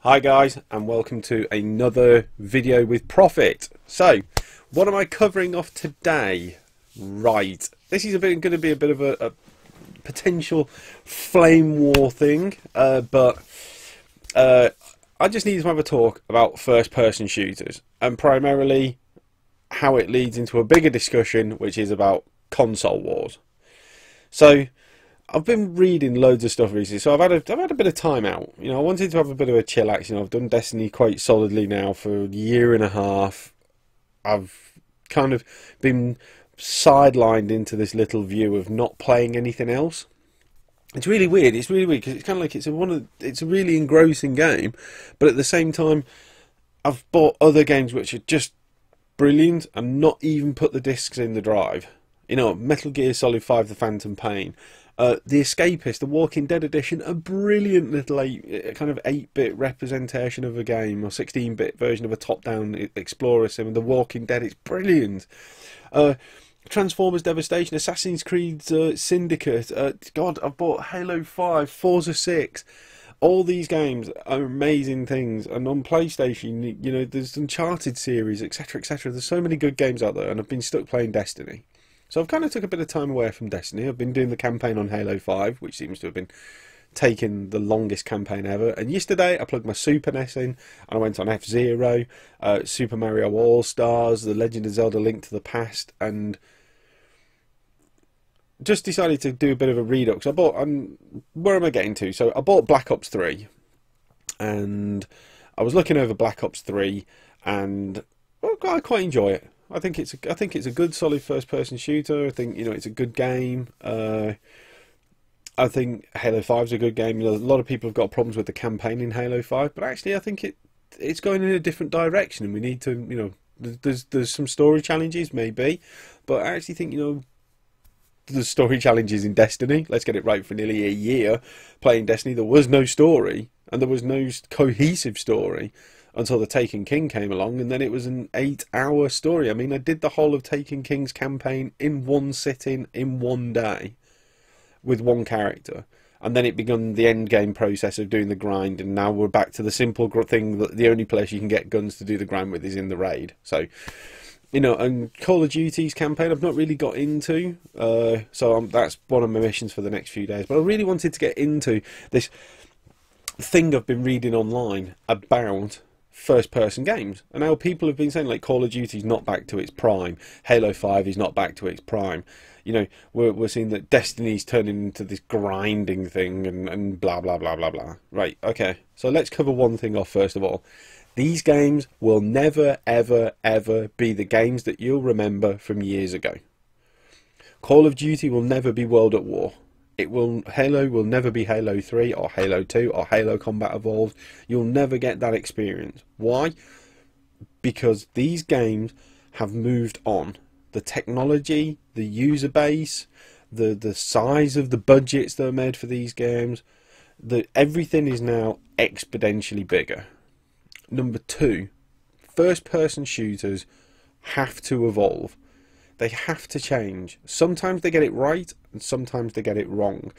Hi guys, and welcome to another video with Profit. So, what am I covering off today? Right, this is going to be a bit of a potential flame war thing, but I just need to have a talk about first-person shooters, and primarily how it leads into a bigger discussion, which is about console wars. So, I've been reading loads of stuff recently, so I've had a bit of time out. You know, I wanted to have a bit of a chillax. You know, I've done Destiny quite solidly now for a year and a half. I've kind of been sidelined into this little view of not playing anything else. It's really weird. It's really weird because it's kind of like it's a really engrossing game, but at the same time, I've bought other games which are just brilliant and not even put the discs in the drive. You know, Metal Gear Solid 5: The Phantom Pain. The Escapist, the Walking Dead edition, a brilliant little kind of 8-bit representation of a game, or 16-bit version of a top-down explorer sim. And The Walking Dead, it's brilliant. Transformers Devastation, Assassin's Creed Syndicate. God, I've bought Halo 5, Forza 6. All these games are amazing things. And on PlayStation, you know, there's Uncharted series, etc., etc. There's so many good games out there, and I've been stuck playing Destiny. So I've kind of took a bit of time away from Destiny. I've been doing the campaign on Halo 5, which seems to have been taking the longest campaign ever. And yesterday I plugged my Super NES in, and I went on F-Zero, Super Mario All-Stars, The Legend of Zelda: Link to the Past, and just decided to do a bit of a redux. I bought, where am I getting to? So I bought Black Ops 3, and I was looking over Black Ops 3, and well, I quite enjoy it. I think it's a good solid first-person shooter. I think, you know, it's a good game. I think Halo 5 is a good game. You know, a lot of people have got problems with the campaign in Halo 5, but actually I think it's going in a different direction, and we need to, you know, there's some story challenges maybe, but I actually think, you know, there's story challenges in Destiny. Let's get it right. For nearly a year playing Destiny, there was no story, and there was no cohesive story until the Taken King came along, and then it was an 8-hour story. I mean, I did the whole of Taken King's campaign in one sitting, in one day, with one character. And then it began the end game process of doing the grind, and now we're back to the simple thing that the only place you can get guns to do the grind with is in the raid. So, you know, and Call of Duty's campaign I've not really got into, so that's one of my missions for the next few days. But I really wanted to get into this thing I've been reading online about first-person games, and how people have been saying, like, Call of Duty's not back to its prime, Halo 5 is not back to its prime. You know, we're seeing that Destiny's turning into this grinding thing, and blah blah blah blah blah. Right, okay, so let's cover one thing off first of all. These games will never ever ever be the games that you'll remember from years ago. Call of Duty will never be World at War. Halo will never be Halo 3 or Halo 2 or Halo Combat Evolved. You'll never get that experience. Why? Because these games have moved on. The technology, the user base, the size of the budgets that are made for these games, everything is now exponentially bigger. Number two, first-person shooters have to evolve. They have to change. Sometimes they get it right, and sometimes they get it wrong.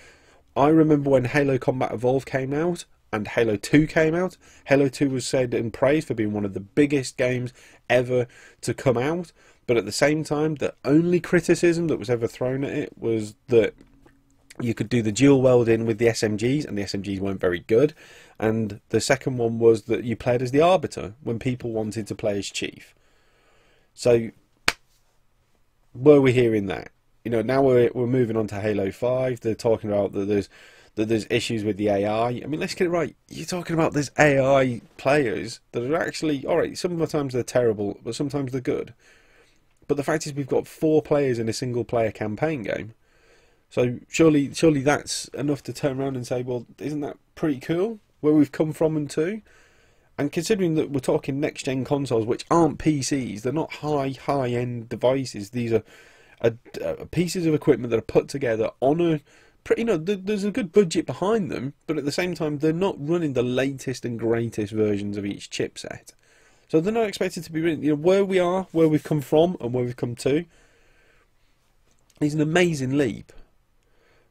I remember when Halo Combat Evolved came out, and Halo 2 came out. Halo 2 was said and praised for being one of the biggest games ever to come out, but at the same time, the only criticism that was ever thrown at it was that you could do the dual welding with the SMGs, and the SMGs weren't very good. And the second one was that you played as the Arbiter, when people wanted to play as Chief. So, were we hearing that? You know, now we're moving on to Halo 5. They're talking about that there's issues with the AI. I mean, let's get it right. You're talking about there's AI players that are actually, alright, some of the times they're terrible, but sometimes they're good. But the fact is we've got 4 players in a single player campaign game. So surely that's enough to turn around and say, well, isn't that pretty cool where we've come from and to? And considering that we're talking next-gen consoles, which aren't PCs, they're not high-end devices. These are pieces of equipment that are put together on a pretty, you know, there's a good budget behind them, but at the same time, they're not running the latest and greatest versions of each chipset. So they're not expected to be, you know, where we are, where we've come from, and where we've come to is an amazing leap.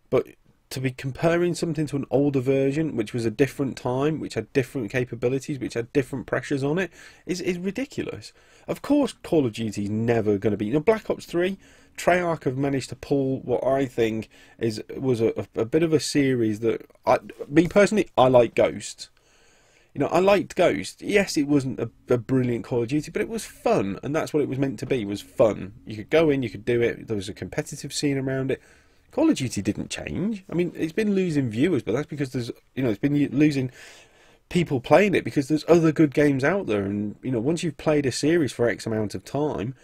But to be comparing something to an older version, which was a different time, which had different capabilities, which had different pressures on it, is ridiculous. Of course, Call of Duty is never going to be. You know, Black Ops 3, Treyarch have managed to pull what I think was a bit of a series that, me personally, I like Ghosts. You know, I liked Ghost. Yes, it wasn't a brilliant Call of Duty, but it was fun, and that's what it was meant to be, was fun. You could go in, you could do it, there was a competitive scene around it. Call of Duty didn't change. I mean, it's been losing viewers, but that's because there's, you know, it's been losing people playing it because there's other good games out there, and, you know, once you've played a series for X amount of time,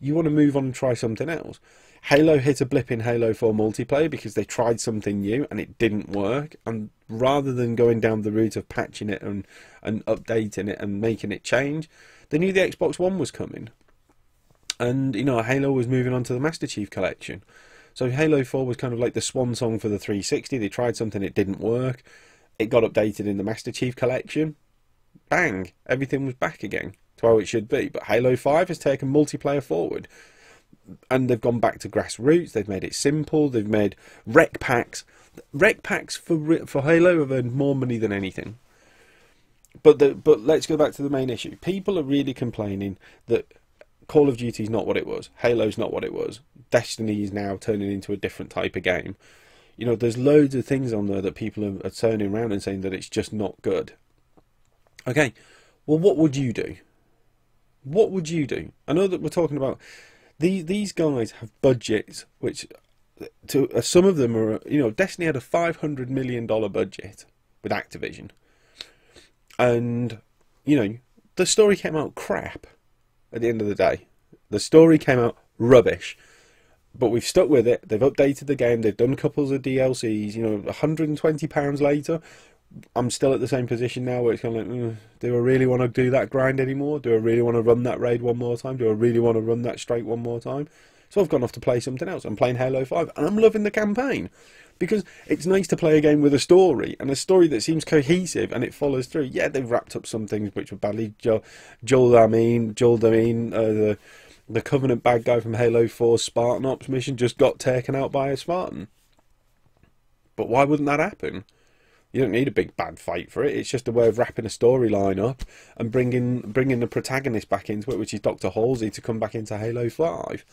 you want to move on and try something else. Halo hit a blip in Halo 4 multiplayer because they tried something new and it didn't work, and rather than going down the route of patching it and updating it and making it change, they knew the Xbox One was coming, and, you know, Halo was moving on to the Master Chief Collection. So Halo 4 was kind of like the swan song for the 360. They tried something, it didn't work, it got updated in the Master Chief Collection, bang, everything was back again to how it should be. But Halo 5 has taken multiplayer forward, and they've gone back to grassroots. They've made it simple. They've made rec packs. Rec packs for Halo have earned more money than anything. But let's go back to the main issue. People are really complaining that Call of Duty is not what it was. Halo's not what it was. Destiny is now turning into a different type of game. You know, there's loads of things on there that people are turning around and saying that it's just not good. Okay, well, what would you do? What would you do? I know that we're talking about these guys have budgets, which some of them are, you know, Destiny had a $500 million budget with Activision, and, you know, the story came out crap. At the end of the day, the story came out rubbish, but we've stuck with it. They've updated the game. They've done couples of DLCs. You know, £120 later, I'm still at the same position now, where it's kind of like, do I really want to do that grind anymore? Do I really want to run that raid one more time? Do I really want to run that straight one more time? So I've gone off to play something else. I'm playing Halo 5, and I'm loving the campaign, because it's nice to play a game with a story, and a story that seems cohesive and it follows through. Yeah, they've wrapped up some things which were badly. Joel Damine, the Covenant bad guy from Halo 4's Spartan Ops mission just got taken out by a Spartan. But why wouldn't that happen? You don't need a big bad fight for it. It's just a way of wrapping a storyline up and bringing the protagonist back into it, which is Dr. Halsey, to come back into Halo 5.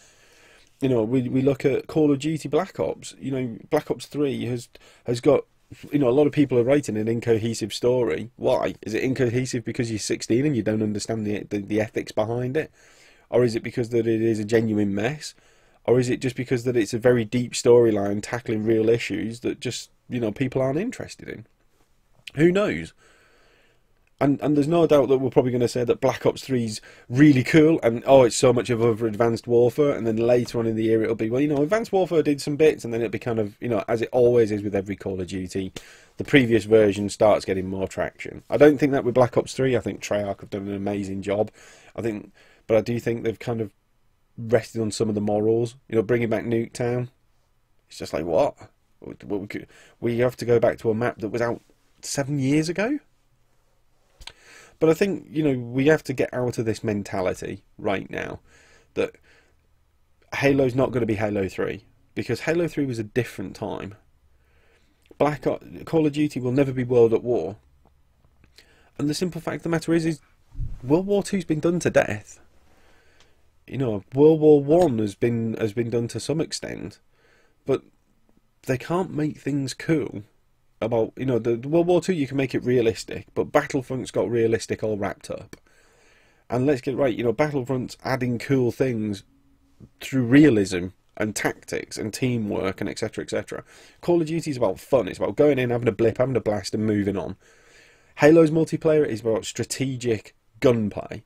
You know, we look at Call of Duty Black Ops. You know, Black Ops 3 has got, you know, a lot of people are writing an incohesive story. Why? Is it incohesive because you're 16 and you don't understand the ethics behind it? Or is it because that it is a genuine mess? Or is it just because that it's a very deep storyline tackling real issues that just, you know, people aren't interested in? Who knows? And there's no doubt that we're probably going to say that Black Ops 3 is really cool, and, oh, it's so much of other Advanced Warfare, and then later on in the year it'll be, well, you know, Advanced Warfare did some bits, and then it'll be kind of, you know, as it always is with every Call of Duty, the previous version starts getting more traction. I don't think that with Black Ops 3. I think Treyarch have done an amazing job. But I do think they've kind of rested on some of the morals. You know, bringing back Nuketown, it's just like, what? We have to go back to a map that was out 7 years ago? But I think, you know, we have to get out of this mentality right now that Halo's not going to be Halo 3, because Halo 3 was a different time. Call of Duty will never be World at War. And the simple fact of the matter is World War II's been done to death. You know, World War I has been done to some extent, but they can't make things cool. About, you know, the World War II, you can make it realistic, but Battlefront's got realistic all wrapped up. And let's get it right, you know, Battlefront's adding cool things through realism and tactics and teamwork and etc, etc. Call of Duty is about fun. It's about going in, having a blip, having a blast, and moving on. Halo's multiplayer is about strategic gunplay.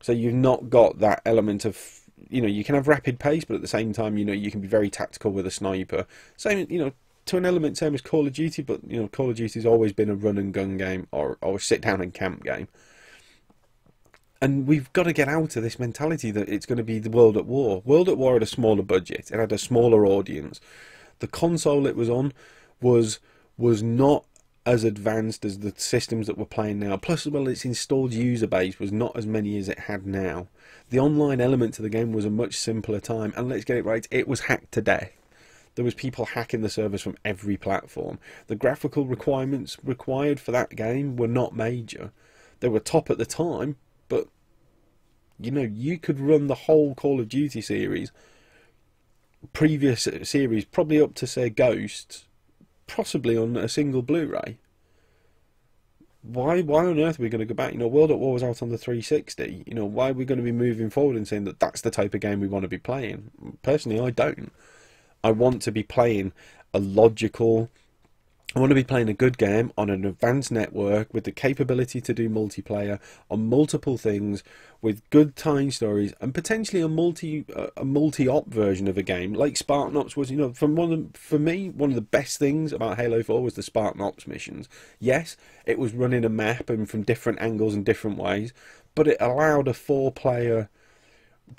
So you've not got that element of, you know, you can have rapid pace, but at the same time, you know, you can be very tactical with a sniper. Same, you know, to an element, same as Call of Duty, but, you know, Call of Duty's always been a run and gun game, or a sit down and camp game. And we've got to get out of this mentality that it's going to be the World at War. World at War had a smaller budget. It had a smaller audience. The console it was on was not as advanced as the systems that we're playing now. Plus, well, its installed user base was not as many as it had now. The online element to the game was a much simpler time. And let's get it right, it was hacked to death. There was people hacking the servers from every platform. The graphical requirements required for that game were not major. They were top at the time, but you know, you could run the whole Call of Duty series, previous series, probably up to say Ghosts, possibly on a single Blu-ray. Why on earth are we going to go back? You know, World at War was out on the 360. You know, why are we going to be moving forward and saying that that's the type of game we want to be playing? Personally, I don't. I want to be playing a logical... I want to be playing a good game on an advanced network with the capability to do multiplayer on multiple things, with good time stories, and potentially a multi-op version of a game like Spartan Ops was. You know, for me, one of the best things about Halo 4 was the Spartan Ops missions. Yes, it was running a map and from different angles and different ways, but it allowed a 4-player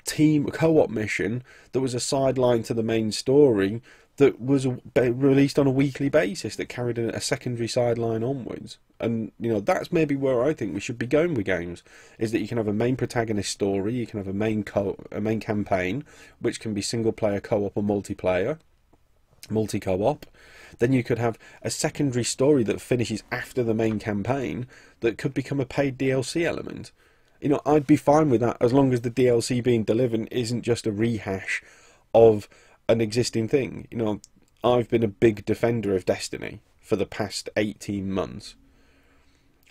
team co-op mission that was a sideline to the main story that was released on a weekly basis, that carried a secondary sideline onwards. And you know, that's maybe where I think we should be going with games, is that you can have a main protagonist story, you can have a main campaign, which can be single player, co-op, or multiplayer, multi-co-op. Then you could have a secondary story that finishes after the main campaign that could become a paid DLC element. You know, I'd be fine with that as long as the DLC being delivered isn't just a rehash of an existing thing. You know, I've been a big defender of Destiny for the past 18 months,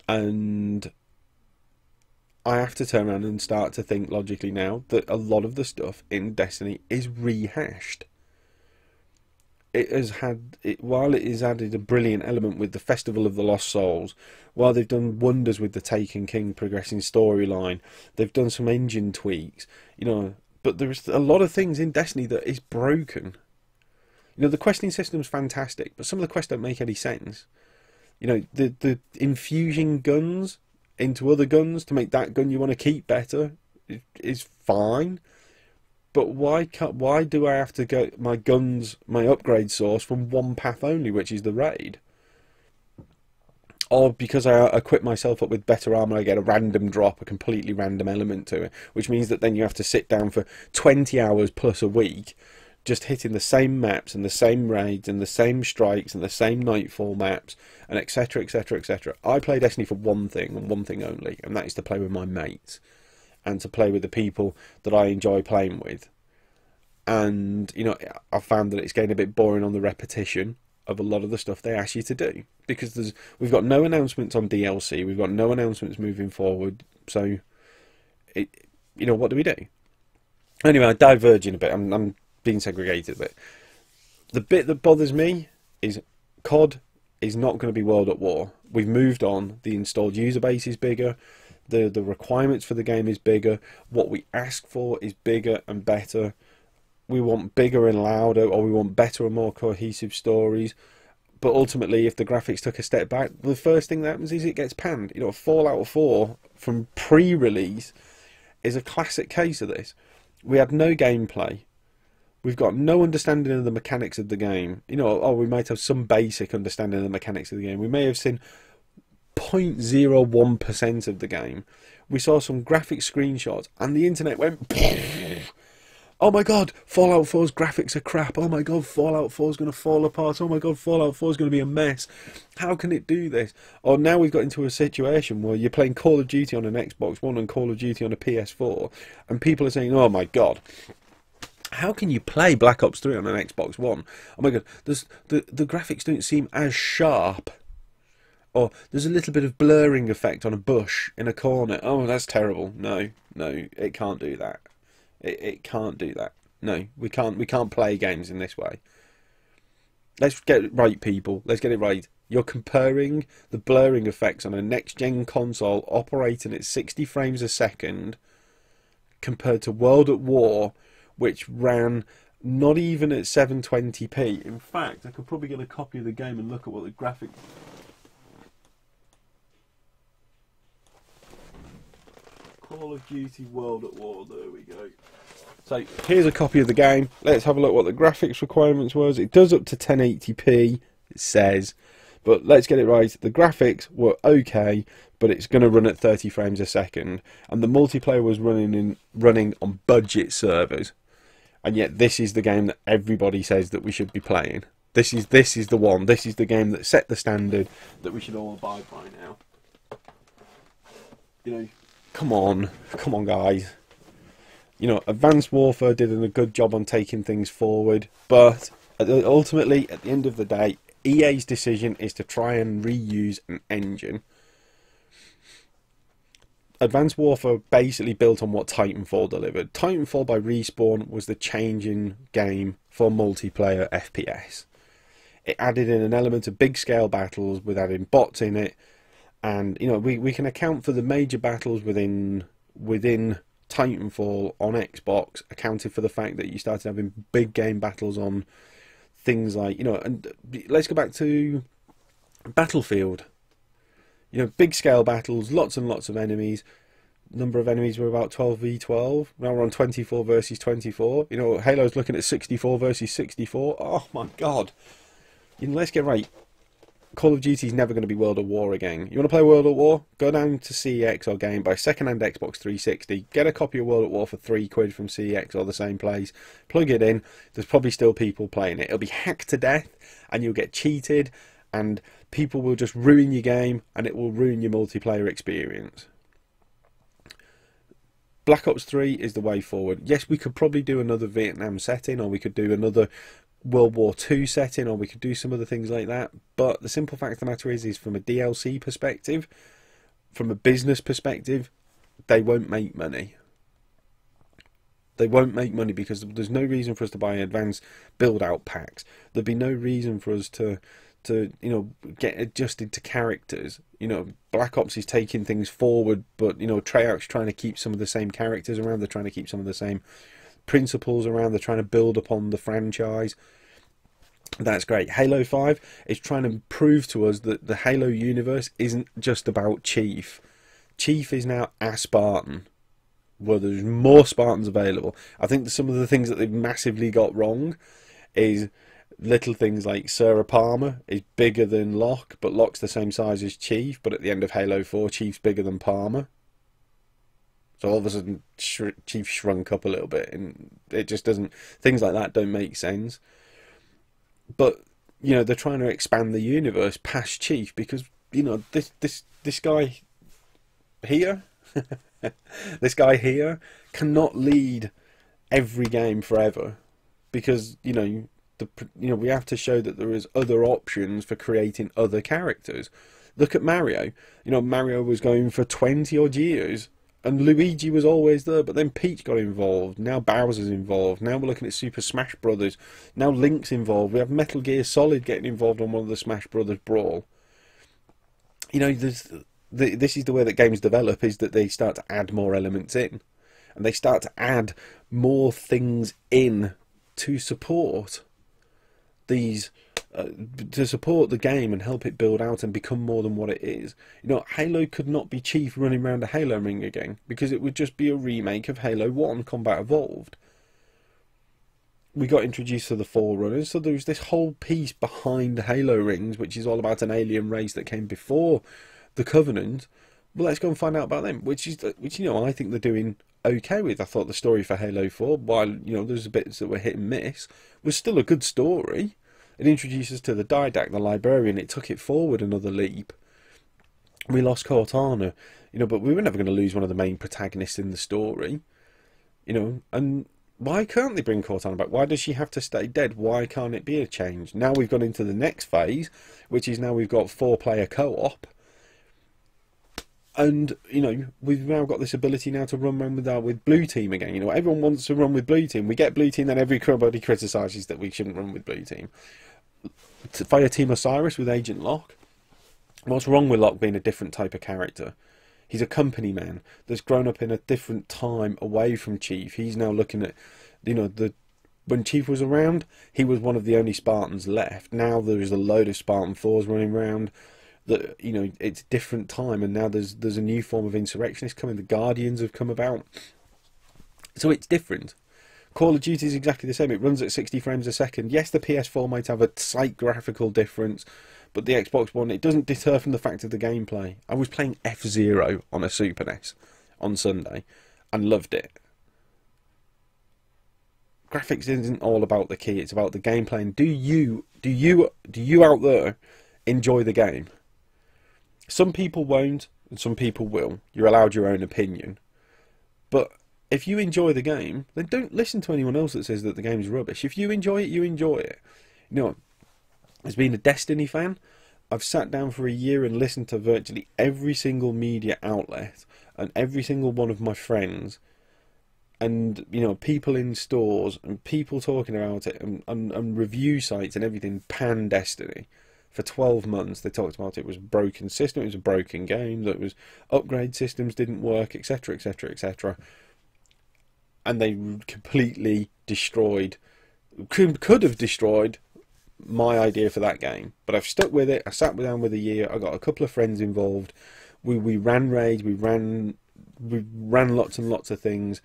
and I have to turn around and start to think logically now that a lot of the stuff in Destiny is rehashed. It has while it has added a brilliant element with the Festival of the Lost Souls, while they've done wonders with the Taken King progressing storyline, they've done some engine tweaks, you know, but there's a lot of things in Destiny that is broken. You know, the questing system's fantastic, but some of the quests don't make any sense. You know, the infusing guns into other guns to make that gun you want to keep better is fine. But why do I have to get my upgrade source from one path only, which is the raid? Or because I equip myself up with better armor, I get a random drop, a completely random element to it, which means that then you have to sit down for 20 hours plus a week, just hitting the same maps and the same raids and the same strikes and the same nightfall maps, and etc, etc, etc. I play Destiny for one thing and one thing only, and that is to play with my mates and to play with the people that I enjoy playing with. And you know, I've found that it's getting a bit boring on the repetition of a lot of the stuff they ask you to do, because we've got no announcements on DLC, we've got no announcements moving forward, so you know, what do we do? Anyway, I'm diverging a bit, I'm being segregated a bit. The bit that bothers me is COD is not going to be World at War. We've moved on, the installed user base is bigger, the requirements for the game is bigger, what we ask for is bigger and better. We want bigger and louder, or we want better and more cohesive stories. But ultimately, if the graphics took a step back, the first thing that happens is it gets panned. You know, Fallout 4 from pre-release is a classic case of this. We had no gameplay. We've got no understanding of the mechanics of the game. You know, we might have some basic understanding of the mechanics of the game. We may have seen 0.01% of the game. We saw some graphic screenshots, and the internet went... Oh my god, Fallout 4's graphics are crap. Oh my god, Fallout 4 is going to fall apart. Oh my god, Fallout 4 is going to be a mess. How can it do this? Or now we've got into a situation where you're playing Call of Duty on an Xbox One and Call of Duty on a PS4, and people are saying, oh my god, how can you play Black Ops 3 on an Xbox One? Oh my god, the graphics don't seem as sharp. Or there's a little bit of blurring effect on a bush in a corner. Oh, that's terrible. No, it can't do that. It can't do that. No, we can't play games in this way. Let's get it right, people. Let's get it right. You're comparing the blurring effects on a next-gen console operating at 60 frames a second compared to World at War, which ran not even at 720p. In fact, I could probably get a copy of the game and look at what the graphics... Call of Duty World at War, there we go. So here's a copy of the game. Let's have a look what the graphics requirements was. It does up to 1080p, it says, but let's get it right. The graphics were okay, but it's going to run at 30 frames a second, and the multiplayer was running on budget servers. and yet this is the game that everybody says that we should be playing. This is the one. This is the game that set the standard that we should all abide by now. You know, come on, guys. You know, Advanced Warfare did a good job on taking things forward, but ultimately, at the end of the day, EA's decision is to try and reuse an engine. Advanced Warfare basically built on what Titanfall delivered. Titanfall by Respawn was the changing game for multiplayer FPS. It added in an element of big scale battles with adding bots in it, and you know we can account for the major battles within Titanfall on Xbox, accounted for the fact that you started having big game battles on things like, you know, and let's go back to Battlefield. You know, big scale battles, lots and lots of enemies. Number of enemies were about 12v12. Now we're on 24 versus 24. You know, Halo's looking at 64 versus 64. Oh my god. You know, let's get right. Call of Duty is never going to be World at War again. You want to play World at War? Go down to CEX or Game, buy second-hand Xbox 360. Get a copy of World at War for £3 from CEX or the same place. Plug it in. There's probably still people playing it. It'll be hacked to death, and you'll get cheated, and people will just ruin your game, and it will ruin your multiplayer experience. Black Ops 3 is the way forward. Yes, we could probably do another Vietnam setting, or we could do another World War II setting, or we could do some other things like that. But the simple fact of the matter is from a DLC perspective, from a business perspective, they won't make money. They won't make money because there's no reason for us to buy advanced build-out packs. There'd be no reason for us to you know, get adjusted to characters. You know, Black Ops is taking things forward, but you know, Treyarch's trying to keep some of the same characters around. They're trying to keep some of the same principles around. They're trying to build upon the franchise. That's great. Halo 5 is trying to prove to us that the Halo universe isn't just about Chief. Chief is now a Spartan. Well, there's more Spartans available. I think that some of the things that they've massively got wrong is little things like Sarah Palmer is bigger than Locke, but Locke's the same size as Chief, but at the end of Halo 4, Chief's bigger than Palmer. So all of a sudden, Chief shrunk up a little bit, and it just doesn't... Things like that don't make sense. But, you know, they're trying to expand the universe past Chief, because, you know, this guy here... this guy here cannot lead every game forever, because, you know, we have to show that there is other options for creating other characters. Look at Mario. You know, Mario was going for 20 odd years, and Luigi was always there, but then Peach got involved. Now Bowser's involved. Now we're looking at Super Smash Brothers. Now Link's involved. We have Metal Gear Solid getting involved on one of the Smash Brothers Brawl. You know, this is the way that games develop, is that they start to add more elements in, and they start to add more things in to support these to support the game and help it build out and become more than what it is. You know, Halo could not be Chief running around a Halo ring again, because it would just be a remake of Halo 1 Combat Evolved. We got introduced to the Forerunners, so there was this whole piece behind Halo rings, which is all about an alien race that came before the Covenant. Well, let's go and find out about them, which you know, I think they're doing okay with. I thought the story for Halo 4, while, you know, there's bits that were hit and miss, was still a good story. It introduced us to the Didact, the librarian. It took it forward another leap. We lost Cortana, you know, but we were never going to lose one of the main protagonists in the story, you know. And why can't they bring Cortana back? Why does she have to stay dead? Why can't it be a change? Now we've gone into the next phase, which is now we've got 4-player co-op. And, you know, we've now got this ability now to run around with Blue Team again. You know, everyone wants to run with Blue Team. We get Blue Team, then everybody criticises that we shouldn't run with Blue Team. Fire Team Osiris with Agent Locke. What's wrong with Locke being a different type of character? He's a company man that's grown up in a different time away from Chief. He's now looking at, you know, when Chief was around, he was one of the only Spartans left. Now there is a load of Spartan 4s running around. That, you know, it's a different time, and now there's a new form of insurrectionists coming. The Guardians have come about, so it's different. Call of Duty is exactly the same. It runs at 60 frames a second. Yes, the PS4 might have a slight graphical difference, but the Xbox One, it doesn't deter from the fact of the gameplay. I was playing F-Zero on a Super NES on Sunday and loved it. graphics isn't all about the key. It's about the gameplay. And do you out there enjoy the game? Some people won't, and some people will. You're allowed your own opinion. But if you enjoy the game, then don't listen to anyone else that says that the game's rubbish. If you enjoy it, you enjoy it. You know, as being a Destiny fan, I've sat down for a year and listened to virtually every single media outlet and every single one of my friends, and you know, people in stores and people talking about it, and review sites and everything pan Destiny. For 12 months they talked about it was a broken system, it was a broken game, that was upgrade systems didn't work, etc, etc, etc. And they completely destroyed, could have destroyed my idea for that game. But I've stuck with it. I sat down with a year. I got a couple of friends involved. We ran raids, we ran lots and lots of things.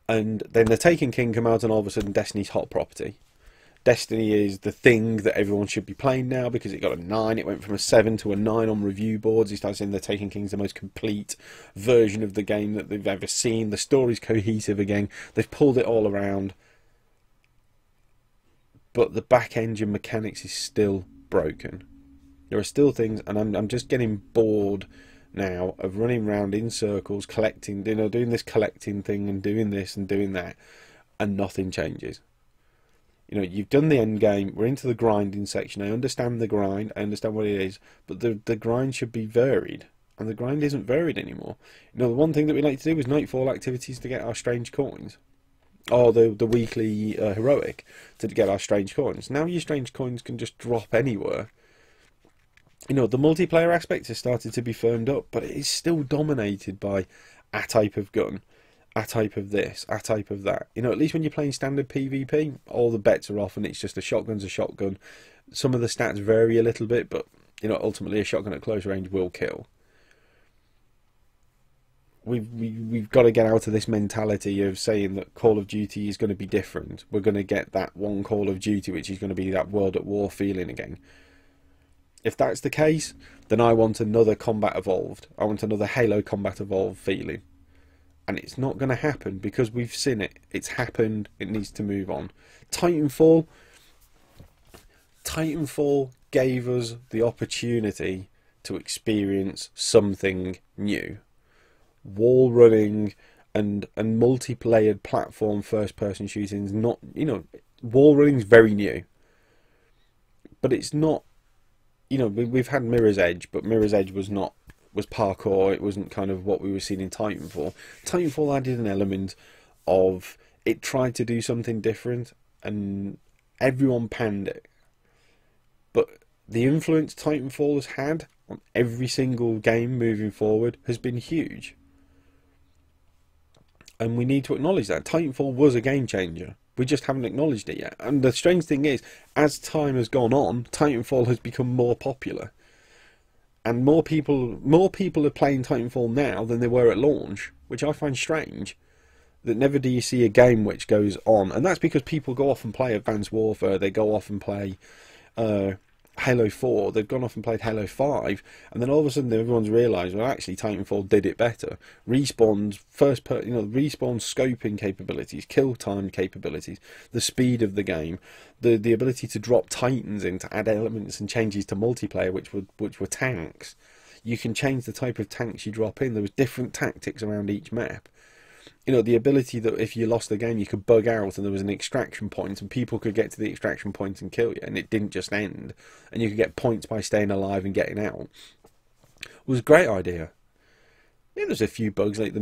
And then the Taken King come out, and all of a sudden Destiny's hot property. Destiny is the thing that everyone should be playing now because it got a 9. It went from a 7 to a 9 on review boards. He starts saying the Taken King's the most complete version of the game that they've ever seen. The story's cohesive again. They've pulled it all around. But the back engine mechanics is still broken. There are still things, and I'm just getting bored now of running around in circles, collecting, you know, doing this collecting thing and doing this and doing that, and nothing changes. You know, you've done the end game, we're into the grinding section. I understand the grind, I understand what it is, but the grind should be varied, and the grind isn't varied anymore. You know, the one thing that we like to do is nightfall activities to get our strange coins, or the weekly heroic to get our strange coins. Now your strange coins can just drop anywhere. You know, the multiplayer aspect has started to be firmed up, but it is still dominated by a type of gun, a type of this, a type of that. You know, at least when you're playing standard PvP, all the bets are off and it's just a shotgun's a shotgun. Some of the stats vary a little bit, but, you know, ultimately a shotgun at close range will kill. We've got to get out of this mentality of saying that Call of Duty is going to be different. We're going to get that one Call of Duty, which is going to be that World at War feeling again. If that's the case, then I want another Combat Evolved. I want another Halo Combat Evolved feeling. And it's not going to happen because we've seen it. It's happened. It needs to move on. Titanfall gave us the opportunity to experience something new. Wall running and multiplayer platform first-person shooting is not, you know, wall running is very new. But it's not, you know, we've had Mirror's Edge, but Mirror's Edge was parkour. It wasn't kind of what we were seeing in Titanfall. Titanfall added an element of, it tried to do something different, and everyone panned it. But the influence Titanfall has had on every single game moving forward has been huge. And we need to acknowledge that. Titanfall was a game changer. We just haven't acknowledged it yet. And the strange thing is, as time has gone on, Titanfall has become more popular. And more people are playing Titanfall now than they were at launch, which I find strange. That never do you see a game which goes on. And that's because people go off and play Advanced Warfare, they go off and play Halo 4, they've gone off and played Halo 5, and then all of a sudden everyone's realised, well, actually Titanfall did it better. Respawn's respawn scoping capabilities, kill time capabilities, the speed of the game, the ability to drop Titans in to add elements and changes to multiplayer, which were tanks. You can change the type of tanks you drop in. There was different tactics around each map. You know, the ability that if you lost the game, you could bug out and there was an extraction point and people could get to the extraction point and kill you, and it didn't just end. And you could get points by staying alive and getting out. It was a great idea. Yeah, there's a few bugs, like the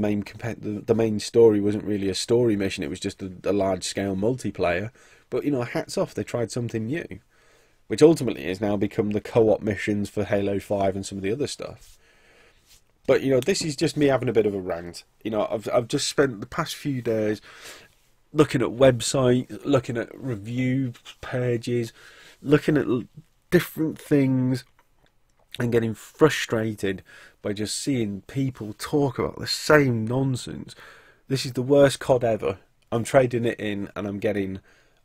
main story wasn't really a story mission, it was just a large-scale multiplayer. But, you know, hats off, they tried something new. Which ultimately has now become the co-op missions for Halo 5 and some of the other stuff. But, you know, this is just me having a bit of a rant. You know, I've just spent the past few days looking at websites, looking at review pages, looking at different things, and getting frustrated by just seeing people talk about the same nonsense. This is the worst COD ever. I'm trading it in, and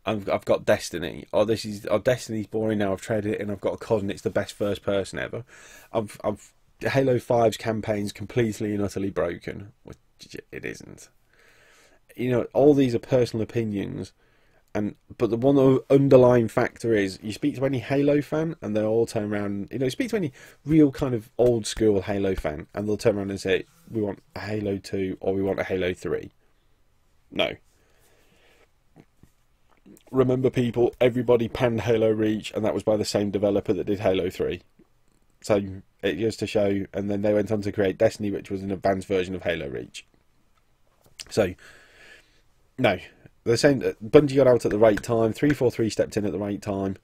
I've got Destiny. Destiny's boring now. I've traded it in. I've got a COD, and it's the best first person ever. Halo 5's campaign's completely and utterly broken, which it isn't. you know, all these are personal opinions, but the one underlying factor is you speak to any Halo fan and they'll all turn around. You know, speak to any real kind of old school Halo fan and they'll turn around and say, we want a Halo 2 or we want a Halo 3. No. Remember, people, everybody panned Halo Reach, and that was by the same developer that did Halo 3. So it goes to show, and then they went on to create Destiny, which was an advanced version of Halo Reach. So, no, they're saying that Bungie got out at the right time, 343 stepped in at the right time,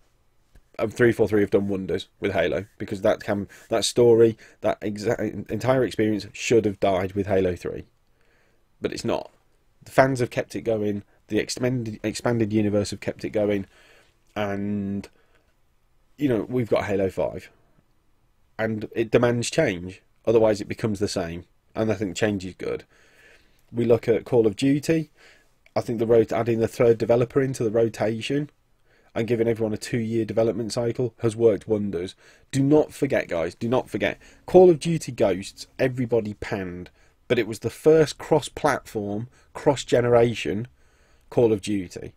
and 343 have done wonders with Halo, because that story, that entire experience should have died with Halo 3. But it's not. The fans have kept it going, the expanded universe have kept it going, and, you know, we've got Halo 5. And it demands change, otherwise it becomes the same, and I think change is good. We look at Call of Duty. I think adding the third developer into the rotation and giving everyone a 2-year development cycle has worked wonders. Do not forget, guys, do not forget, Call of Duty Ghosts, everybody panned, but it was the first cross-platform, cross-generation Call of Duty.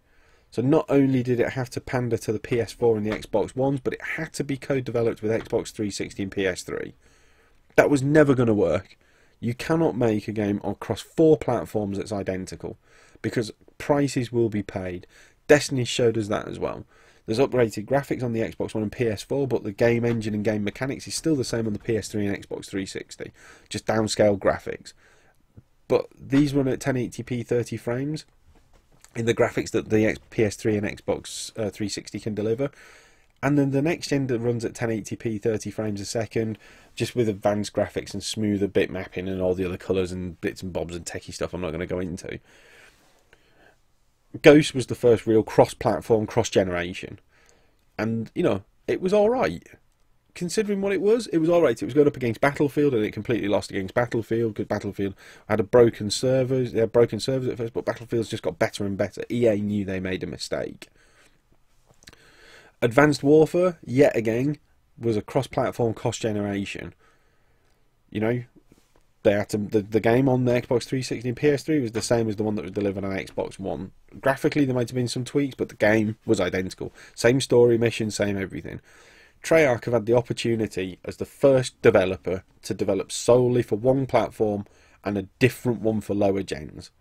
So not only did it have to pander to the PS4 and the Xbox Ones, but it had to be co-developed with Xbox 360 and PS3. That was never going to work. You cannot make a game across 4 platforms that's identical, because prices will be paid. Destiny showed us that as well. There's upgraded graphics on the Xbox One and PS4, but the game engine and game mechanics is still the same on the PS3 and Xbox 360, just downscaled graphics. But these run at 1080p 30 frames in the graphics that the PS3 and Xbox 360 can deliver. And then the next gen that runs at 1080p 30 frames a second, just with advanced graphics and smoother bit mapping and all the other colours and bits and bobs and techie stuff I'm not going to go into. Ghost was the first real cross-platform, cross-generation. And, you know, it was alright. Considering what it was alright. It was going up against Battlefield, and it completely lost against Battlefield, because Battlefield had broken servers. They had broken servers at first, but Battlefield's just got better and better. EA knew they made a mistake. Advanced Warfare, yet again, was a cross-platform, cross-generation. You know, they had to, the game on the Xbox 360 and PS3 was the same as the one that was delivered on Xbox One. Graphically, there might have been some tweaks, but the game was identical. Same story, mission, same everything. Treyarch have had the opportunity as the first developer to develop solely for one platform and a different one for lower gens.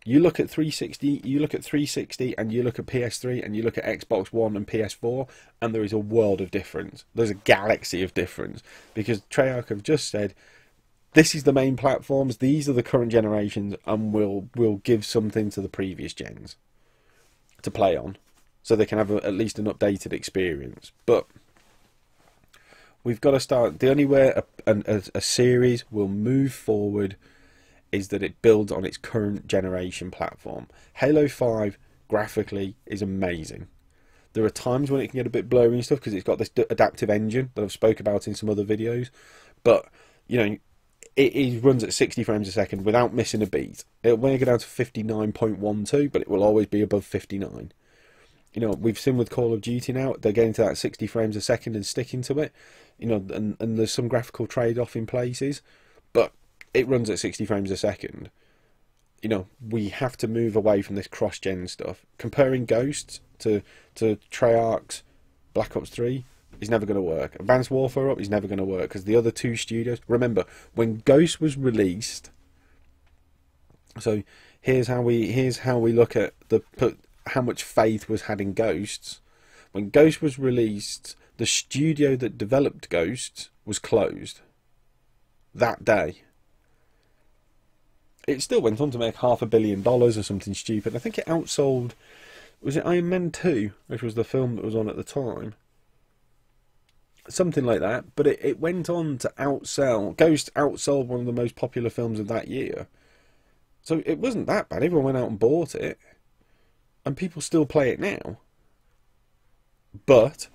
You look at 360, you look at 360, and you look at PS3, and you look at Xbox One and PS4, and there is a world of difference. There's a galaxy of difference, because Treyarch have just said, this is the main platforms, these are the current generations, and we'll give something to the previous gens to play on, so they can have at least an updated experience. But we've got to start. The only way a series will move forward is that it builds on its current generation platform. Halo 5 graphically is amazing. There are times when it can get a bit blurry and stuff because it's got this adaptive engine that I've spoke about in some other videos, but you know, it runs at 60 frames a second without missing a beat. It may go down to 59.12, but it will always be above 59. You know, we've seen with Call of Duty now, they're getting to that 60 frames a second and sticking to it. You know, and there's some graphical trade-off in places, but it runs at 60 frames a second. You know, we have to move away from this cross-gen stuff. Comparing Ghosts to Treyarch's Black Ops 3 is never going to work. Advanced Warfare Up is never going to work, because the other two studios... Remember, when Ghost was released... So, here's how we look at how much faith was had in Ghosts. When Ghost was released, the studio that developed Ghosts was closed. That day. It still went on to make $500 million or something stupid. I think it outsold... Was it Iron Man 2, which was the film that was on at the time? Something like that. But it went on to outsell... Ghost outsold one of the most popular films of that year. So it wasn't that bad. Everyone went out and bought it. And people still play it now. But,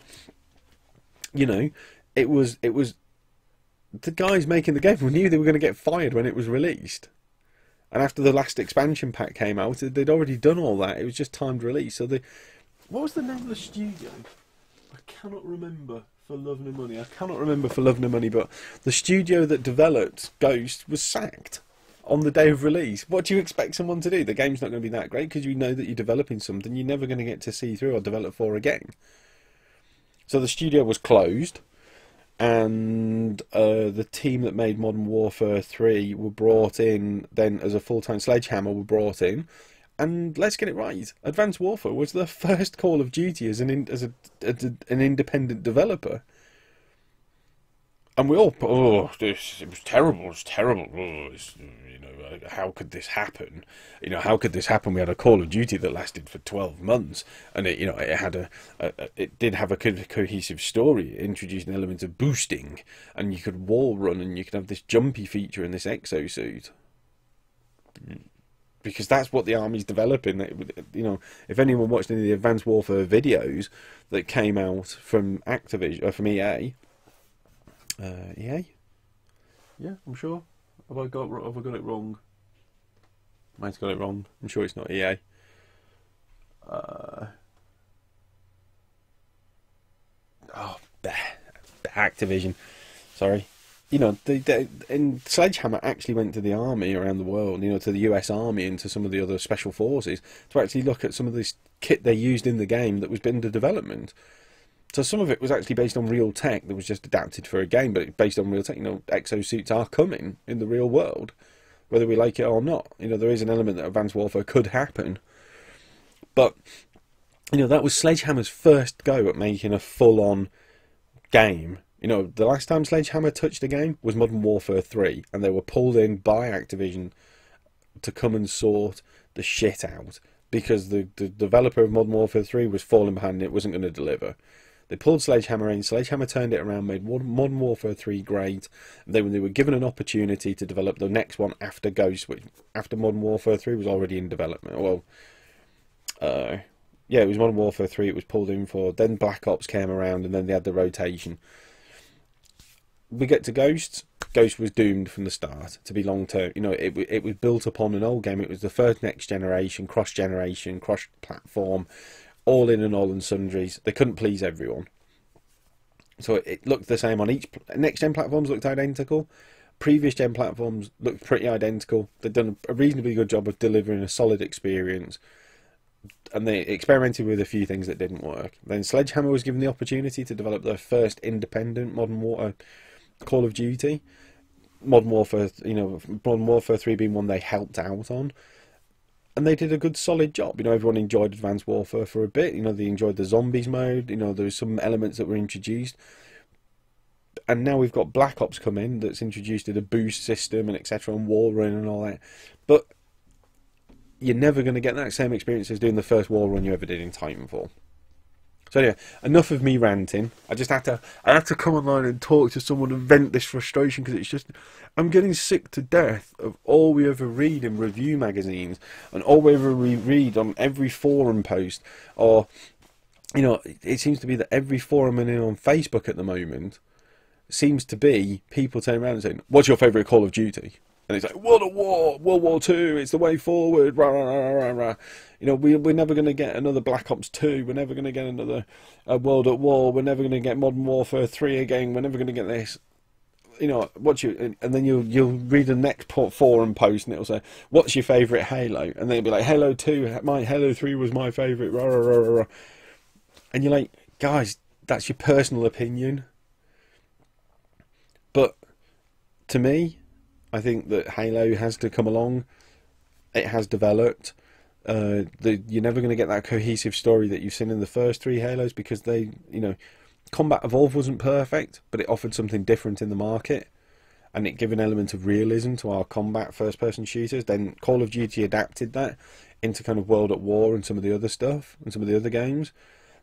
you know, it was the guys making the game knew they were going to get fired when it was released. And after the last expansion pack came out, they'd already done all that. It was just timed release. So what was the name of the studio? I cannot remember for love nor money. But the studio that developed Ghost was sacked. on the day of release. What do you expect someone to do? The game's not going to be that great because you know that you're developing something you're never going to get to see through or develop for again. So the studio was closed, and the team that made Modern Warfare 3 were brought in then as a full-time. Sledgehammer were brought in, and let's get it right, Advanced Warfare was the first Call of Duty as an independent developer. And we all, it was terrible, how could this happen? How could this happen? We had a Call of Duty that lasted for 12 months, and it did have a cohesive story. It introduced an element of boosting, and you could wall run, and you could have this jumpy feature in this exosuit. Because that's what the army's developing. If anyone watched any of the Advanced Warfare videos that came out from Activision, or from EA. EA? Yeah, I'm sure. Have I got it wrong? Might have got it wrong. I'm sure it's not EA. Activision. Sorry. And Sledgehammer actually went to the army around the world, to the US Army and to some of the other special forces to actually look at some of this kit they used in the game that was under development. So some of it was actually based on real tech that was just adapted for a game, but it's based on real tech. Exosuits are coming in the real world, whether we like it or not. There is an element that Advanced Warfare could happen. But, that was Sledgehammer's first go at making a full-on game. The last time Sledgehammer touched a game was Modern Warfare 3, and they were pulled in by Activision to come and sort the shit out, because the developer of Modern Warfare 3 was falling behind and it wasn't going to deliver. They pulled Sledgehammer in, Sledgehammer turned it around, made Modern Warfare 3 great. They were given an opportunity to develop the next one after Ghost, which after Modern Warfare 3 was already in development. Well, yeah, it was Modern Warfare 3 it was pulled in for. Then Black Ops came around, and then they had the rotation. We get to Ghost. Ghost was doomed from the start to be long-term. It was built upon an old game. It was the first next generation, cross-generation, cross-platform, all in and all and sundries. They couldn't please everyone. So it looked the same on each. Next-gen platforms looked identical. Previous-gen platforms looked pretty identical. They'd done a reasonably good job of delivering a solid experience. And they experimented with a few things that didn't work. Then Sledgehammer was given the opportunity to develop their first independent Call of Duty. Modern Warfare 3 being one they helped out on. And they did a good solid job. Everyone enjoyed Advanced Warfare for a bit. They enjoyed the zombies mode. There was some elements that were introduced. And now we've got Black Ops come in that's introduced a boost system and etc. and wall run and all that. But you're never going to get that same experience as doing the first wall run you ever did in Titanfall. So anyway, enough of me ranting. I had to come online and talk to someone and vent this frustration, because it's just, I'm getting sick to death of all we ever read in review magazines and all we ever read on every forum post, or it seems to be that every forum and on Facebook at the moment seems to be people turning around and saying, "What's your favourite Call of Duty?" And it's like, World at War, World War II, it's the way forward, rah, rah, rah, rah, rah. We're never going to get another Black Ops 2, we're never going to get another World at War, we're never going to get Modern Warfare 3 again, we're never going to get this. And then you'll read the next forum post and it'll say, "What's your favourite Halo?" And then it'll be like, "Halo 2, my Halo 3 was my favourite, rah, rah, rah, rah, rah." And you're like, guys, that's your personal opinion. But to me, I think that Halo has to come along. It has developed. You're never going to get that cohesive story that you've seen in the first 3 Halos, because Combat Evolved wasn't perfect, but it offered something different in the market, and it gave an element of realism to our combat first-person shooters. Then Call of Duty adapted that into kind of World at War and some of the other stuff and some of the other games.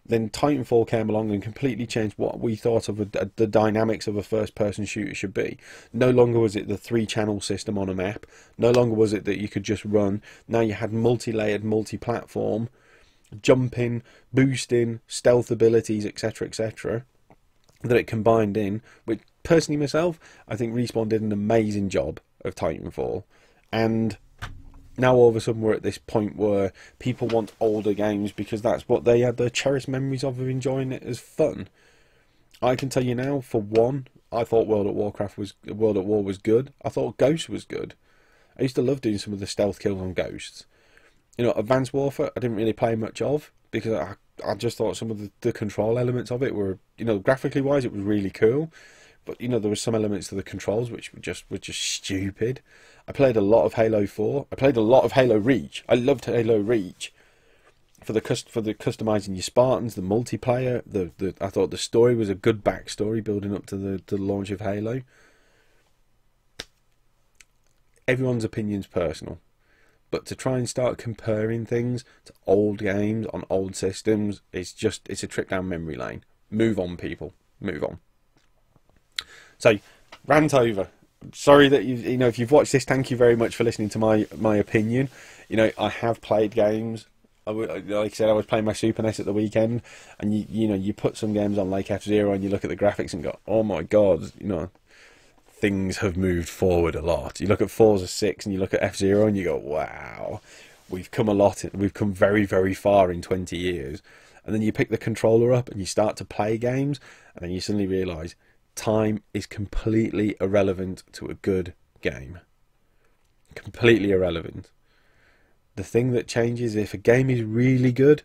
Then Titanfall came along and completely changed what we thought of the dynamics of a first-person shooter should be. No longer was it the 3-channel system on a map. No longer was it that you could just run. Now you had multi-layered, multi-platform, jumping, boosting, stealth abilities, etc., etc., that it combined in. Which, personally myself, I think Respawn did an amazing job of Titanfall. And now all of a sudden we're at this point where people want older games because that's what they had their cherished memories of enjoying it as fun. I can tell you now, for one, I thought World at War was good. I thought Ghost was good. I used to love doing some of the stealth kills on ghosts. You know, Advanced Warfare, I didn't really play much of, because I just thought some of the control elements of it were, you know, graphically wise, it was really cool. But, you know, there were some elements to the controls which were just stupid. I played a lot of Halo 4. I played a lot of Halo Reach. I loved Halo Reach. For the customizing your Spartans, the multiplayer, I thought the story was a good backstory building up to the launch of Halo. Everyone's opinion's personal, but to try and start comparing things to old games on old systems, it's a trip down memory lane. Move on, people. Move on. So, rant over. Sorry that you know, if you've watched this, thank you very much for listening to my opinion. You know, I have played games. Like I said, I was playing my Super NES at the weekend, and you know, you put some games on like F-Zero and you look at the graphics and go, oh my god, you know, things have moved forward a lot. You look at Forza 6 and you look at F-Zero and you go, wow, we've come a lot. We've come very, very far in 20 years. And then you pick the controller up and you start to play games, and then you suddenly realise time is completely irrelevant to a good game. Completely irrelevant. The thing that changes, if a game is really good,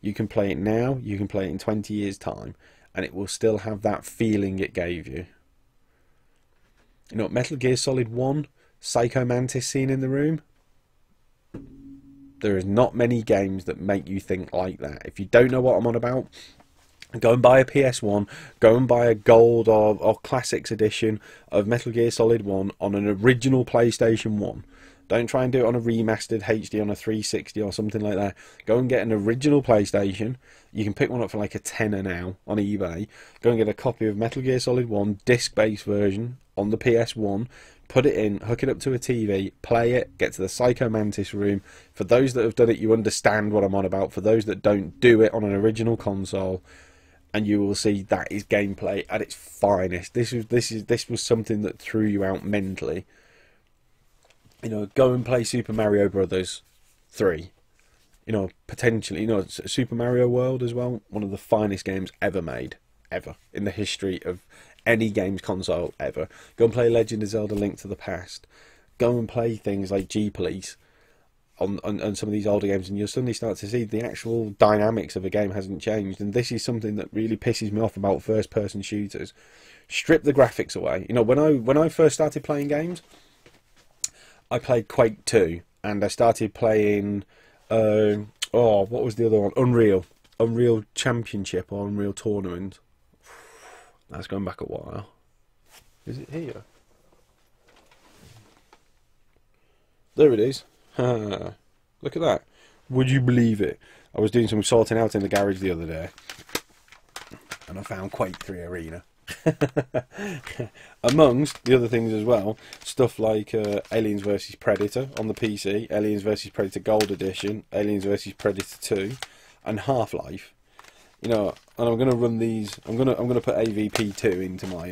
you can play it now, you can play it in 20 years' time, and it will still have that feeling it gave you. You know, Metal Gear Solid 1, Psycho Mantis scene in the room. There is not many games that make you think like that. If you don't know what I'm on about, go and buy a PS1, go and buy a gold or classics edition of Metal Gear Solid 1 on an original PlayStation 1. Don't try and do it on a remastered HD on a 360 or something like that. Go and get an original PlayStation. You can pick one up for like a tenner now on eBay. Go and get a copy of Metal Gear Solid 1 disc-based version on the PS1. Put it in, hook it up to a TV, play it, get to the Psycho Mantis room. For those that have done it, you understand what I'm on about. For those that don't, do it on an original console, and you will see that is gameplay at its finest. This was something that threw you out mentally. You know, go and play Super Mario Brothers 3. You know, potentially, you know, Super Mario World as well. One of the finest games ever made, ever, in the history of any games console ever. Go and play Legend of Zelda: Link to the Past. Go and play things like G-Police on some of these older games, and you'll suddenly start to see the actual dynamics of a game hasn't changed. And this is something that really pisses me off about first-person shooters. Strip the graphics away. You know, when I first started playing games, I played Quake 2, and I started playing, what was the other one? Unreal Championship or Unreal Tournament. That's going back a while. Is it here? There it is. Look at that. Would you believe it? I was doing some sorting out in the garage the other day, and I found Quake 3 Arena. Amongst the other things as well, stuff like Aliens vs Predator on the PC, Aliens vs Predator Gold Edition, Aliens vs Predator 2, and Half-Life. You know, and I'm going to run these. I'm going to put AVP2 into my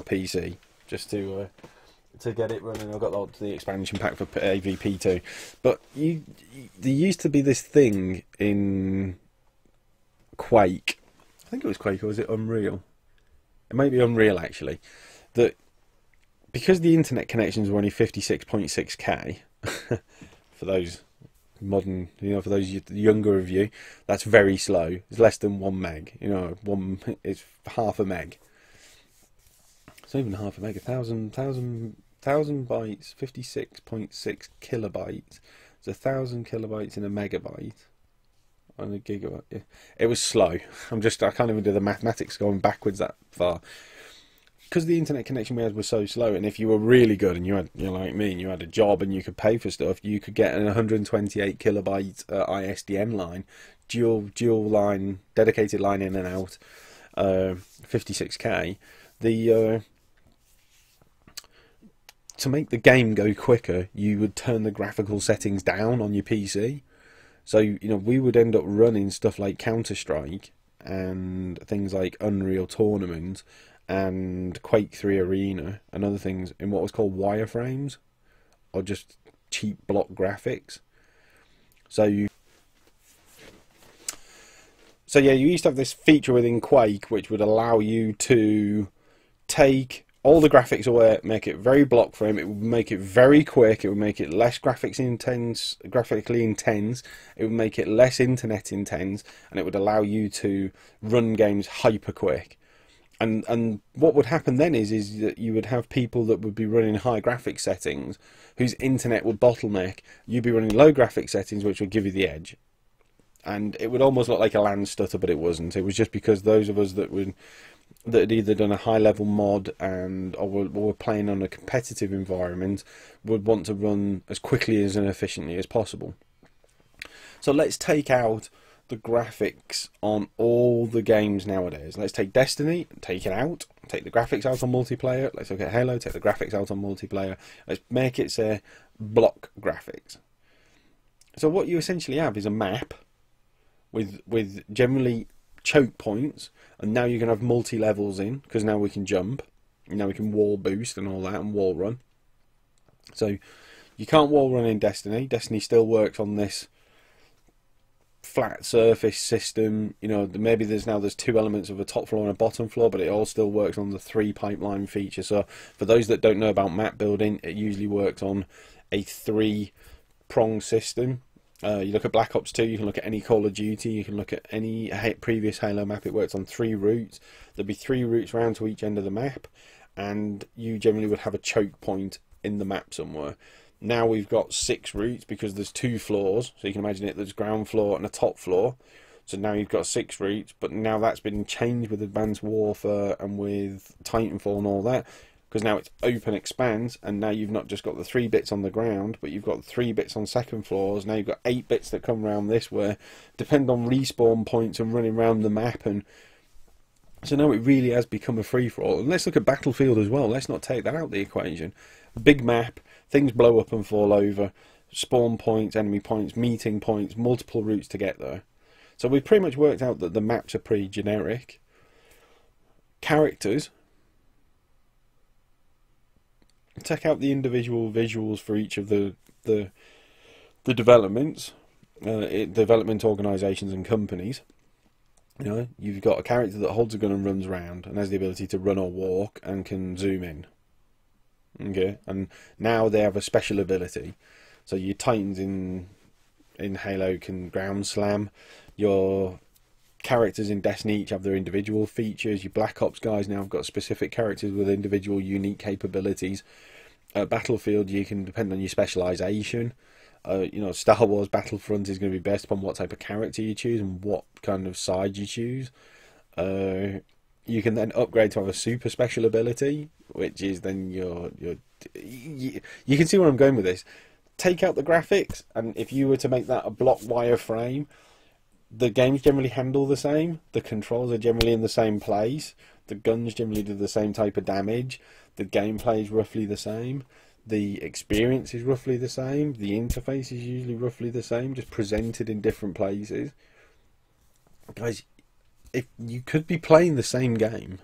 PC just to get it running. I've got the expansion pack for AVP2. But there used to be this thing in Quake. I think it was Quake, or was it Unreal? It might be Unreal, actually, that because the internet connections were only 56.6k, for those modern, you know, for those younger of you, that's very slow. It's less than 1 meg, you know, it's half a meg. It's not even half a meg, 1,000 bytes, 56.6 kilobytes. It's 1,000 kilobytes in a megabyte. On a gigabyte, yeah. It was slow. I can't even do the mathematics going backwards that far. Because the internet connection we had was so slow, and if you were really good and you're like me and you had a job and you could pay for stuff, you could get an 128 kilobyte ISDN line, dual line, dedicated line in and out, 56k. To make the game go quicker, you would turn the graphical settings down on your PC. So, you know, we would end up running stuff like Counter-Strike and things like Unreal Tournament and Quake 3 Arena and other things in what was called wireframes, or just cheap block graphics. So you used to have this feature within Quake which would allow you to take all the graphics away, make it very block frame. It would make it very quick. It would make it less graphically intense. It would make it less internet intense, and it would allow you to run games hyper quick. And what would happen then is that you would have people that would be running high graphics settings, whose internet would bottleneck. You'd be running low graphics settings, which would give you the edge. And it would almost look like a LAN stutter, but it wasn't. It was just because those of us that had either done a high-level mod or were playing on a competitive environment would want to run as quickly and efficiently as possible. So let's take out the graphics on all the games nowadays. Let's take Destiny, take it out, take the graphics out on multiplayer. Let's look at Halo, take the graphics out on multiplayer. Let's make it say block graphics. So what you essentially have is a map with generally choke points, and now you're going to have multi-levels in, because now we can jump, now we can wall boost and all that, and wall run. So you can't wall run in Destiny. Destiny still works on this flat surface system. You know, maybe there's two elements of a top floor and a bottom floor, but it all still works on the 3 pipeline feature. So for those that don't know about map building, it usually works on a 3-prong system. You look at Black Ops 2, you can look at any Call of Duty, you can look at any previous Halo map. It works on 3 routes. There'd be 3 routes round to each end of the map, and you generally would have a choke point in the map somewhere. Now we've got 6 routes because there's 2 floors, so you can imagine it, there's ground floor and a top floor. So now you've got 6 routes, but now that's been changed with Advanced Warfare and with Titanfall and all that, because now it's open expanse, and now you've not just got the 3 bits on the ground, but you've got 3 bits on second floors. Now you've got 8 bits that come around this way, depend on respawn points and running around the map. And so now it really has become a free-for-all. And let's look at Battlefield as well. Let's not take that out of the equation. Big map, things blow up and fall over, spawn points, enemy points, meeting points, multiple routes to get there. So we've pretty much worked out that the maps are pretty generic. Characters, check out the individual visuals for each of the developments, development organisations and companies. You know, you've got a character that holds a gun and runs around and has the ability to run or walk and can zoom in. Okay, and now they have a special ability. So your Titans in Halo can ground slam. Your characters in Destiny each have their individual features. Your Black Ops guys now have got specific characters with individual unique capabilities. Battlefield, you can depend on your specialisation. You know, Star Wars Battlefront is going to be based upon what type of character you choose and what kind of side you choose. You can then upgrade to have a super special ability, which is then you can see where I'm going with this. Take out the graphics, and if you were to make that a block wireframe, the games generally handle the same. The controls are generally in the same place. The guns generally do the same type of damage. The gameplay is roughly the same. The experience is roughly the same. The interface is usually roughly the same, just presented in different places. Guys, if you could be playing the same game,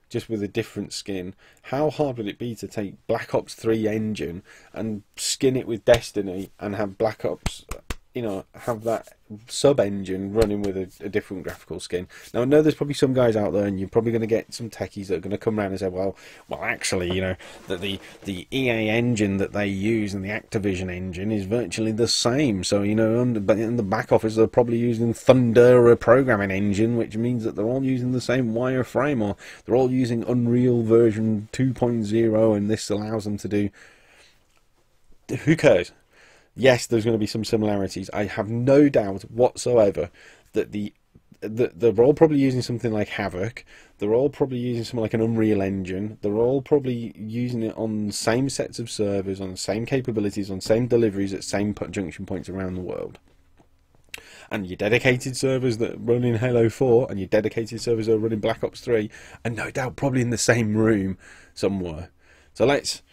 just with a different skin, how hard would it be to take Black Ops 3 engine and skin it with Destiny and have Black Ops, you know, have that sub-engine running with a different graphical skin? Now, I know there's probably some guys out there, and you're probably going to get some techies that are going to come around and say, well, actually, you know, that the EA engine that they use and the Activision engine is virtually the same. So, you know, but in the back office, they're probably using Thundera programming engine, which means that they're all using the same wireframe, or they're all using Unreal version 2.0, and this allows them to do... Who cares? Yes, there's going to be some similarities. I have no doubt whatsoever that they're all probably using something like Havoc. They're all probably using something like an Unreal Engine. They're all probably using it on the same sets of servers, on the same capabilities, on same deliveries at same junction points around the world. And your dedicated servers that run in Halo 4 and your dedicated servers that are running Black Ops 3 are no doubt probably in the same room somewhere. So let's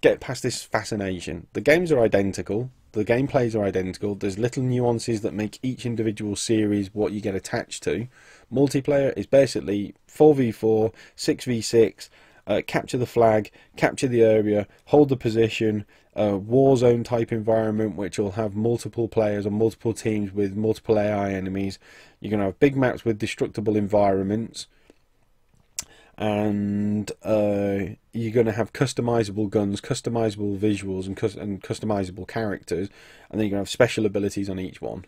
get past this fascination. The games are identical, the gameplays are identical, there's little nuances that make each individual series what you get attached to. Multiplayer is basically 4v4, 6v6, capture the flag, capture the area, hold the position, Warzone type environment which will have multiple players on multiple teams with multiple AI enemies. You're going to have big maps with destructible environments. and you're going to have customizable guns, customizable visuals, and customizable characters, and then you're going to have special abilities on each one.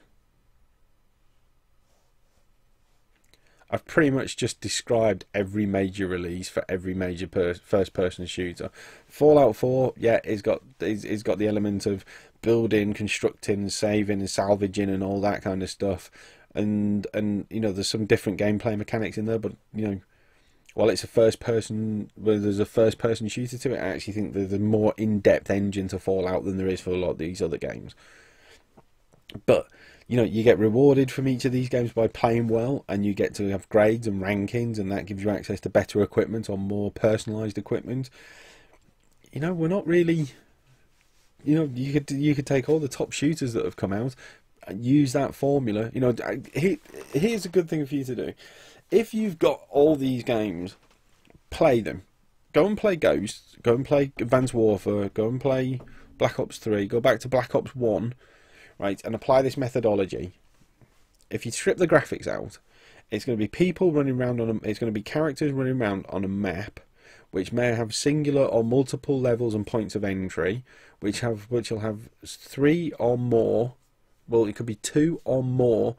I've pretty much just described every major release for every major first-person shooter. Fallout 4, yeah, it's got the element of building, constructing, saving, and salvaging, and all that kind of stuff. And you know, there's some different gameplay mechanics in there, but you know, while it's a first-person, where there's a first-person shooter to it, I actually think there's a more in-depth engine to Fallout than there is for a lot of these other games. But you know, you get rewarded from each of these games by playing well, and you get to have grades and rankings, and that gives you access to better equipment or more personalised equipment. You know, we're not really, you know, you could take all the top shooters that have come out and use that formula. You know, here's a good thing for you to do. If you've got all these games, play them. Go and play Ghosts, go and play Advanced Warfare, go and play Black Ops 3, go back to Black Ops 1, right, and apply this methodology. If you strip the graphics out, it's going to be people running around it's going to be characters running around on a map, which may have singular or multiple levels and points of entry, which will have 3 or more, well, it could be 2 or more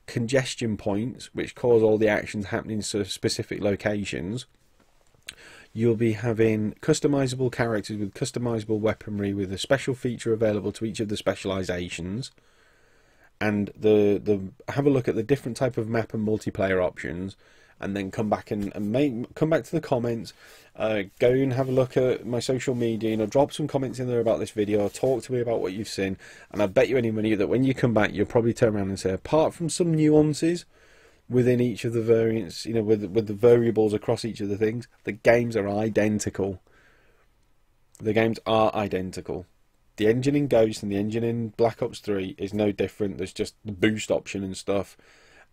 congestion points, which cause all the actions happening in specific locations. You'll be having customizable characters with customizable weaponry, with a special feature available to each of the specializations, and have a look at the different type of map and multiplayer options, and then come back and come back to the comments. Go and have a look at my social media. You know, drop some comments in there about this video. Talk to me about what you've seen, and I bet you any money that when you come back, you'll probably turn around and say, apart from some nuances within each of the variants, you know, with the variables across each of the things, the games are identical. The games are identical. The engine in Ghost and the engine in Black Ops 3 is no different. There's just the boost option and stuff,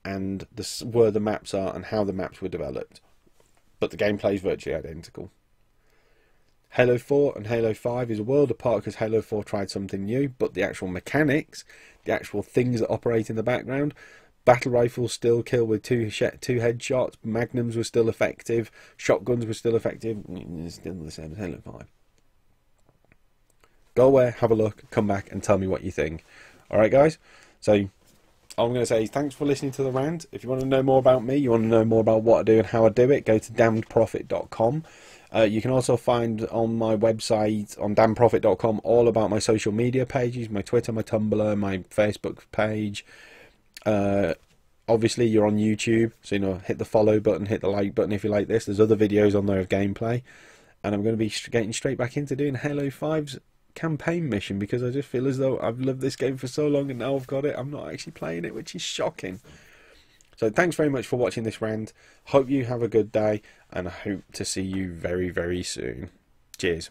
and where the maps are and how the maps were developed. But the gameplay is virtually identical. Halo 4 and Halo 5 is a world apart because Halo 4 tried something new, but the actual mechanics, the actual things that operate in the background, battle rifles still kill with two headshots, magnums were still effective, shotguns were still effective, it's still the same as Halo 5. Go away, have a look, come back and tell me what you think. Alright guys, so all I'm going to say is thanks for listening to the rant. If you want to know more about me, you want to know more about what I do and how I do it, go to damnedprofit.com. You can also find on my website, on damnedprofit.com, all about my social media pages, my Twitter, my Tumblr, my Facebook page. Obviously you're on YouTube, so you know, hit the follow button, hit the like button if you like this. There's other videos on there of gameplay, and I'm going to be getting straight back into doing Halo 5's campaign mission, because I just feel as though I've loved this game for so long and now I've got it, I'm not actually playing it, which is shocking. So thanks very much for watching this rant. Hope you have a good day, and I hope to see you very, very soon. Cheers.